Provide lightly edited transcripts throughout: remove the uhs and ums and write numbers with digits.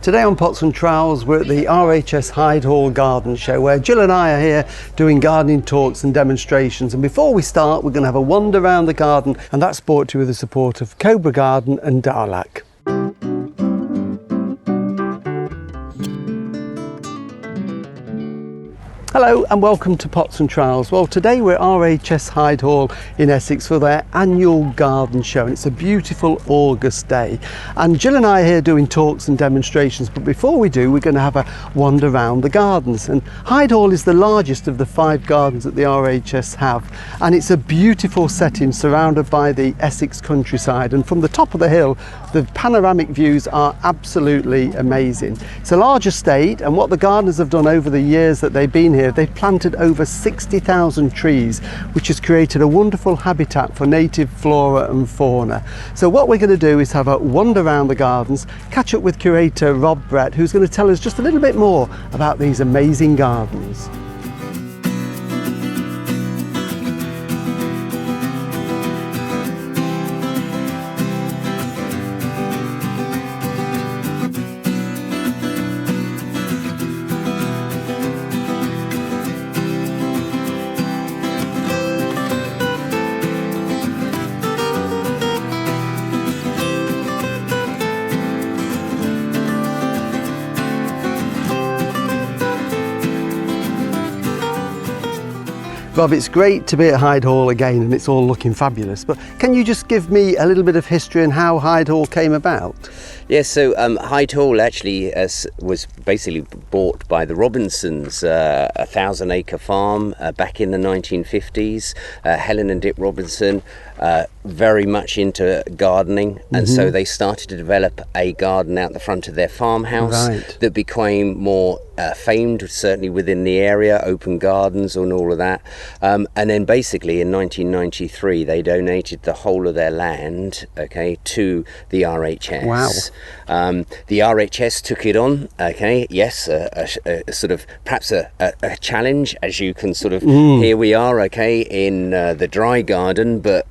Today on Pots and Trowels we're at the RHS Hyde Hall Garden Show where Jill and I are here doing gardening talks and demonstrations, and before we start we're going to have a wander around the garden, and that's brought to you with the support of Cobra Garden and Allett. Hello and welcome to Pots and Trowels. Well, today we're at RHS Hyde Hall in Essex for their annual garden show, and it's a beautiful August day. And Jill and I are here doing talks and demonstrations, but before we do, we're going to have a wander around the gardens. And Hyde Hall is the largest of the 5 gardens that the RHS have, and it's a beautiful setting surrounded by the Essex countryside. And from the top of the hill, the panoramic views are absolutely amazing. It's a large estate, and what the gardeners have done over the years that they've been here, they've planted over 60,000 trees, which has created a wonderful habitat for native flora and fauna. So what we're going to do is have a wander around the gardens, catch up with curator Rob Brett, who's going to tell us just a little bit more about these amazing gardens. Rob, it's great to be at Hyde Hall again, and it's all looking fabulous, but can you just give me a little bit of history and how Hyde Hall came about? Yes, so Hyde Hall actually was basically bought by the Robinsons, a 1,000-acre farm back in the 1950s. Helen and Dick Robinson, very much into gardening, and so they started to develop a garden out the front of their farmhouse that became more famed, certainly within the area, open gardens and all of that. And then basically in 1993 they donated the whole of their land, to the RHS. Wow. The RHS took it on, yes, a sort of perhaps a challenge, as you can sort of, here we are, in the dry garden, but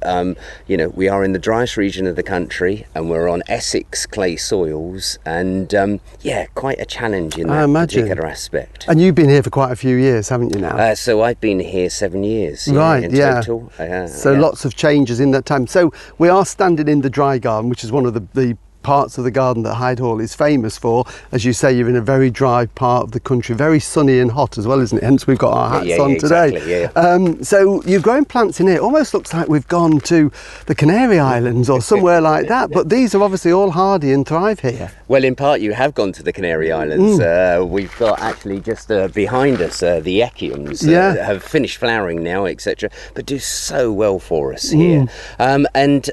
we are in the driest region of the country and we're on Essex clay soils, and quite a challenge in that particular aspect. And you've been here for quite a few years, haven't you now? So I've been here 7 years total. So lots of changes in that time. So we are standing in the dry garden, which is one of the parts of the garden that Hyde Hall is famous for. As you say, you're in a very dry part of the country, very sunny and hot as well, isn't it? Hence we've got our hats on today. So you're growing plants in here. Almost looks like we've gone to the Canary Islands or somewhere like that, but these are obviously all hardy and thrive here. Well, in part you have gone to the Canary Islands. We've got actually just behind us the echiums have finished flowering now, etc., but do so well for us here. And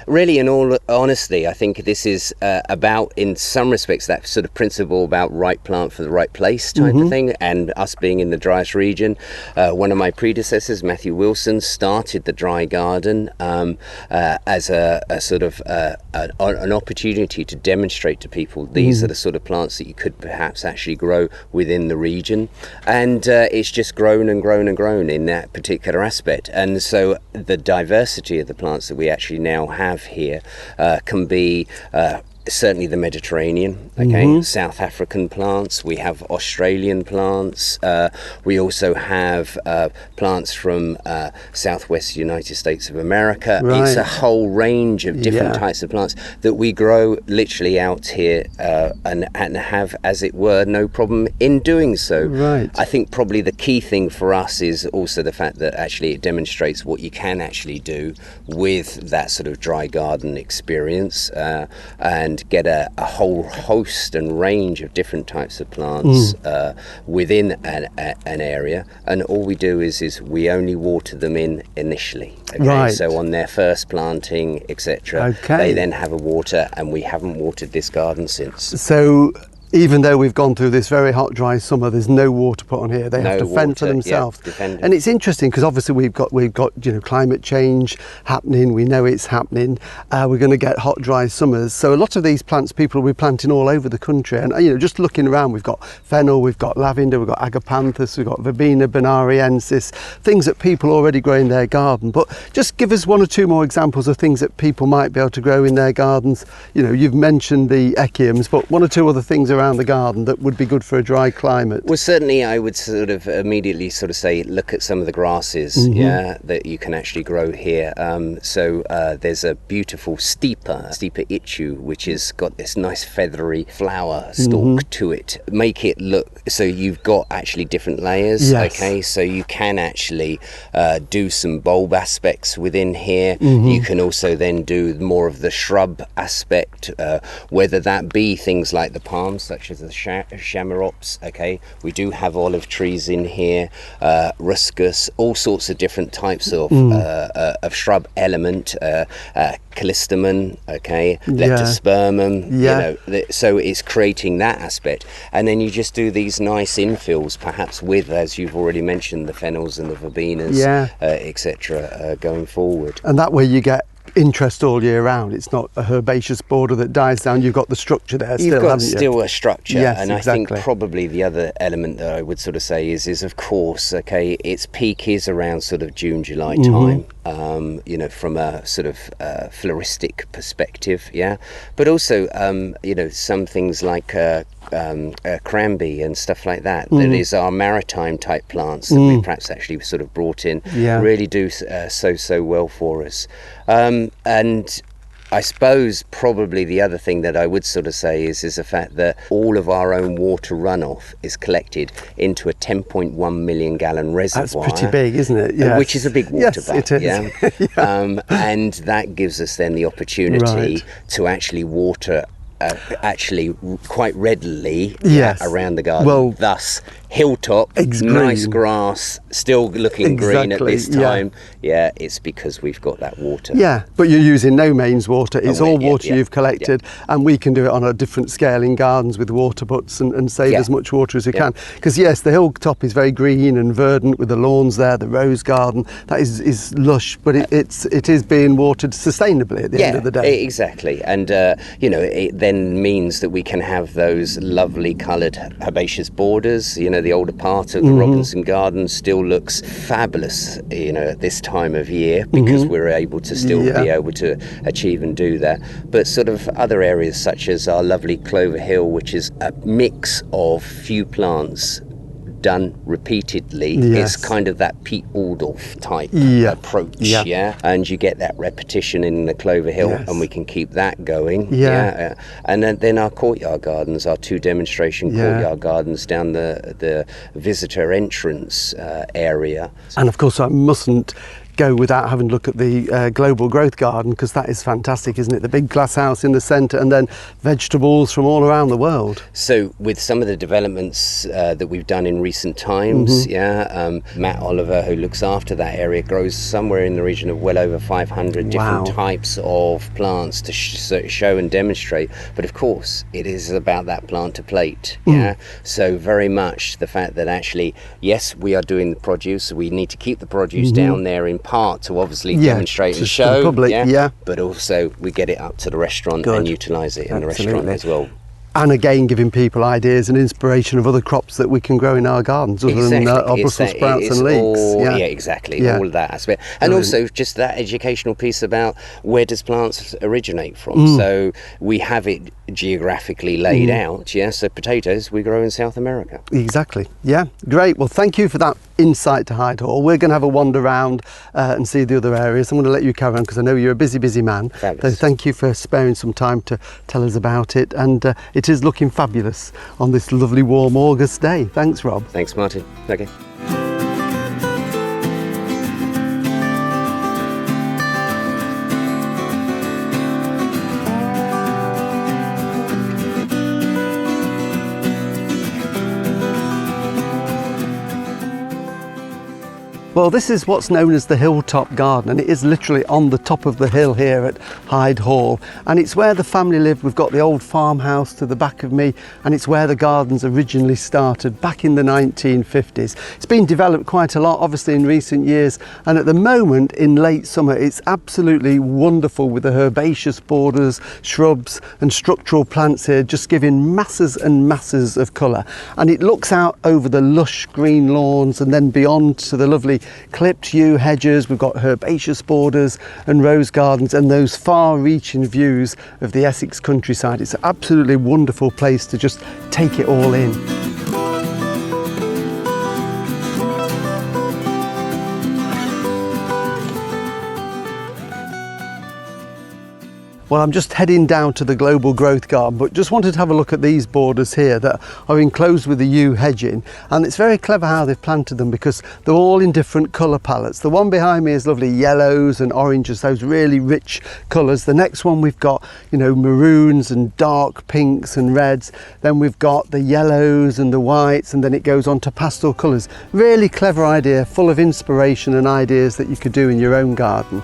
really, in all honesty, I think this is about, in some respects, that sort of principle about right plant for the right place type of thing, and us being in the driest region. One of my predecessors, Matthew Wilson, started the dry garden as a sort of an opportunity to demonstrate to people these are the sort of plants that you could perhaps actually grow within the region, and it's just grown and grown and grown in that particular aspect. And so the diversity of the plants that we actually now have here can be certainly the Mediterranean, South African plants, we have Australian plants, we also have plants from Southwest United States of America. It's a whole range of different types of plants that we grow literally out here and have, as it were, no problem in doing so. I think probably the key thing for us is also the fact that actually it demonstrates what you can actually do with that sort of dry garden experience, and get a whole host and range of different types of plants within an area, and all we do is we only water them in initially. So on their first planting, etc., they then have a water, and we haven't watered this garden since. So even though we've gone through this very hot, dry summer, there's no water put on here. They have to fend for themselves. And it's interesting because obviously we've got climate change happening. We know it's happening. We're going to get hot, dry summers. So a lot of these plants people will be planting all over the country. And just looking around, we've got fennel, we've got lavender, we've got agapanthus, we've got verbena bonariensis, things that people already grow in their garden. But just give us one or two more examples of things that people might be able to grow in their gardens. You've mentioned the echiums, but one or two other things around the garden that would be good for a dry climate. Well, certainly I would sort of immediately sort of say look at some of the grasses that you can actually grow here. So there's a beautiful steeper itchu, which has got this nice feathery flower stalk to it. Make it look so you've got actually different layers. Okay, so you can actually do some bulb aspects within here. You can also then do more of the shrub aspect, whether that be things like the palms such as the chamaerops. Okay, we do have olive trees in here, ruscus, all sorts of different types of shrub element, callistemon, okay, leptospermum, so it's creating that aspect. And then you just do these nice infills, perhaps with, as you've already mentioned, the fennels and the verbenas, etc., going forward. And that way you get interest all year round. It's not a herbaceous border that dies down. You've got the structure there. You've got still a structure. And exactly. I think probably the other element that I would sort of say is of course, okay, its peak is around sort of June, July time, from a sort of floristic perspective, but also some things like cranberry and stuff like that, that is our maritime type plants that we perhaps actually sort of brought in, really do so well for us. And I suppose probably the other thing that I would sort of say is the fact that all of our own water runoff is collected into a 10.1 million gallon reservoir. That's pretty big, isn't it? Yes. Which is a big water bath. It is. And that gives us then the opportunity to actually water actually quite readily around the garden. Well, thus hilltop, nice grass, still looking green at this time. It's because we've got that water. But you're using no mains water. It's all water you've collected, and we can do it on a different scale in gardens with water butts and save as much water as we can. Because yes, the hilltop is very green and verdant with the lawns there, the rose garden, that is lush, but it is being watered sustainably at the end of the day. Exactly. And it then means that we can have those lovely coloured herbaceous borders. The older part of the Robinson Garden still looks fabulous, at this time of year, because we're able to still be able to achieve and do that. But sort of other areas such as our lovely Clover Hill, which is a mix of few plants done repeatedly, is kind of that Pete Aldorf type approach, and you get that repetition in the Clover Hill, and we can keep that going. And then our courtyard gardens, our two demonstration courtyard gardens down the visitor entrance area. And of course I mustn't go without having a look at the global growth garden, because that is fantastic, isn't it? The big glass house in the centre, and then vegetables from all around the world. So with some of the developments that we've done in recent times, Matt Oliver, who looks after that area, grows somewhere in the region of well over 500 different types of plants to show and demonstrate. But of course it is about that plant to plate. So very much the fact that actually, yes, we are doing the produce, we need to keep the produce down there in part to obviously demonstrate and show the public, but also we get it up to the restaurant and utilise it in the restaurant as well. And again, giving people ideas and inspiration of other crops that we can grow in our gardens, other than our Brussels sprouts and leeks. Exactly. All of that aspect. And also just that educational piece about where does plants originate from. So we have it geographically laid out, so potatoes we grow in South America. Exactly. Great. Well, thank you for that insight to Hyde Hall. We're going to have a wander around and see the other areas. I'm going to let you carry on because I know you're a busy man. Fabulous. So thank you for sparing some time to tell us about it, and it is looking fabulous on this lovely warm August day. Thanks, Rob. Thanks, Martin. Okay. Well, this is what's known as the Hilltop Garden, and it is literally on the top of the hill here at Hyde Hall, and it's where the family lived. We've got the old farmhouse to the back of me, and it's where the gardens originally started back in the 1950s. It's been developed quite a lot obviously in recent years, and at the moment in late summer it's absolutely wonderful with the herbaceous borders, shrubs and structural plants here just giving masses and masses of colour, and it looks out over the lush green lawns and then beyond to the lovely clipped yew hedges. We've got herbaceous borders and rose gardens and those far-reaching views of the Essex countryside. It's an absolutely wonderful place to just take it all in. Well, I'm just heading down to the Global Growth Garden, but just wanted to have a look at these borders here that are enclosed with the yew hedging, and it's very clever how they've planted them because they're all in different colour palettes. The one behind me is lovely yellows and oranges, those really rich colours. The next one we've got, you know, maroons and dark pinks and reds. Then we've got the yellows and the whites, and then it goes on to pastel colours. Really clever idea, full of inspiration and ideas that you could do in your own garden.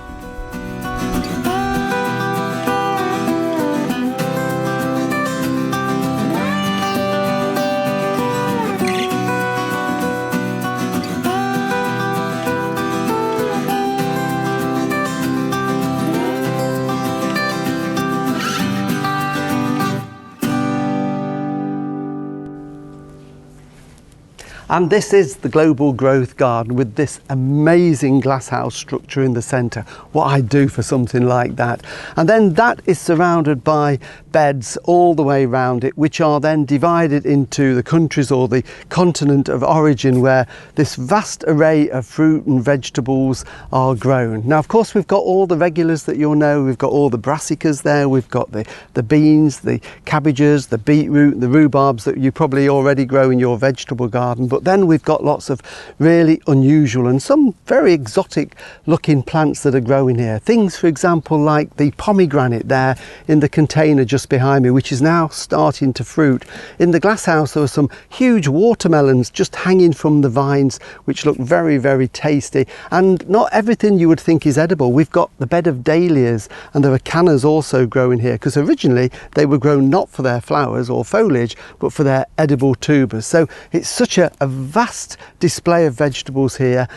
And this is the Global Growth Garden with this amazing glasshouse structure in the centre. What I'd do for something like that. And then that is surrounded by beds all the way around it, which are then divided into the countries or the continent of origin where this vast array of fruit and vegetables are grown. Now, of course, we've got all the regulars that you'll know. We've got all the brassicas there. We've got the beans, the cabbages, the beetroot, the rhubarbs that you probably already grow in your vegetable garden. But then we've got lots of really unusual and some very exotic looking plants that are growing here. Things, for example, like the pomegranate there in the container just behind me, which is now starting to fruit. In the glasshouse there were some huge watermelons just hanging from the vines, which look very, very tasty. And not everything you would think is edible. We've got the bed of dahlias, and there are cannas also growing here, because originally they were grown not for their flowers or foliage, but for their edible tubers. So it's such a vast display of vegetables here,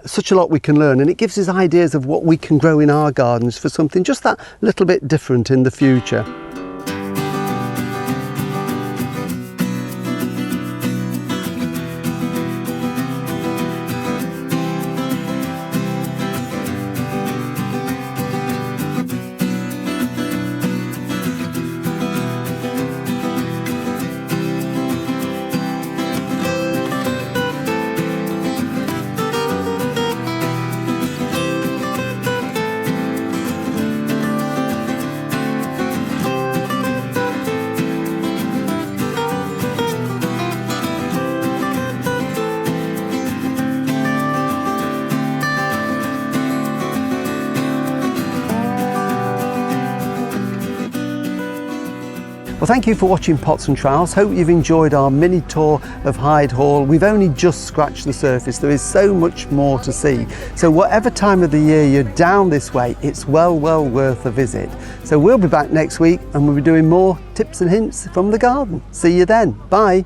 such a lot we can learn, and it gives us ideas of what we can grow in our gardens for something just that little bit different in the future. Well, thank you for watching Pots and Trowels. Hope you've enjoyed our mini tour of Hyde Hall. We've only just scratched the surface. There is so much more to see. So whatever time of the year you're down this way, it's well worth a visit. So we'll be back next week and we'll be doing more tips and hints from the garden. See you then. Bye.